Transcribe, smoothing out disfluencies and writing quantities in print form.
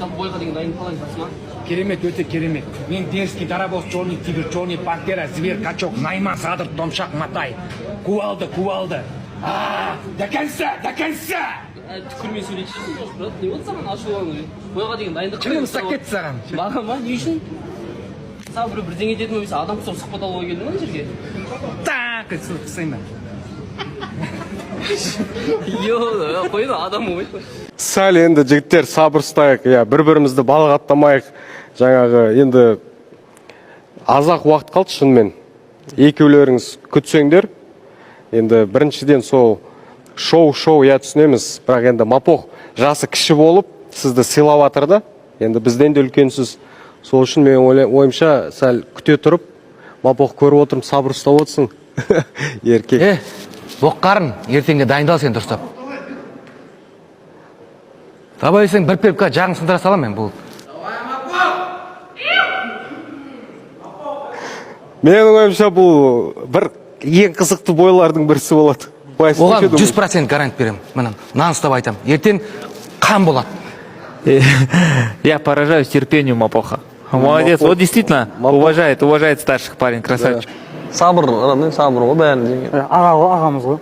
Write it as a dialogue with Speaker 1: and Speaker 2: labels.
Speaker 1: жалпы бойға деген дайындық қалай жақсы ма?
Speaker 2: Керемет, өте керемет. Мен Дерский, Дарабоз, Черный Тигр, Черный Пантера, Зверь, Качок, Найман, Садыр, Томшак, Матай. Кувалды. До конца!
Speaker 1: Түкірмей сөйлейші. Не болды саған ашулану? Бойға деген дайындық
Speaker 2: Кімнің сакет саған?
Speaker 1: Маған ма? Не үшін? Саған бірдеңе дедім емес, адам құсап сұхбат алуға келдің ма жерге?
Speaker 2: Так, қысайын.
Speaker 1: Қойды, адам ғой.
Speaker 3: Сәл енді жігіттер сабыр ұстайық, бір-бірімізді балағаттамайық. Жаңағы енді азақ уақыт қалды шынымен. Екеулеріңіз күтсеңдер. Енді біріншіден сол шоу түсінеміз. Бірақ енді Мапох жасы кіші болып, сізді сыйлап жатыр да. Енді бізден де үлкенсіз. Сол үшін мен ойымша сәл күте тұрып, Мапох көріп отырым, сабыр ұстап отырсың. Еркек.
Speaker 4: Боққарын, ертеңге дайындал сен дұрыстап. Табай сен бір пепка жағын сындыра салам мен бұл.
Speaker 3: Менің ойымша бұл бір ең қызықты бойлардың бірісі болады.
Speaker 4: Оған 100% гарант берем. Мына нан ұстап айтам. Ертең қан болады.
Speaker 5: Я поражаюсь терпению Мапоха. Молодец, вот действительно уважает старших парень, красавчик.
Speaker 6: Сабыр, сабыр ғой бәрін.
Speaker 7: Ағамыз ғой.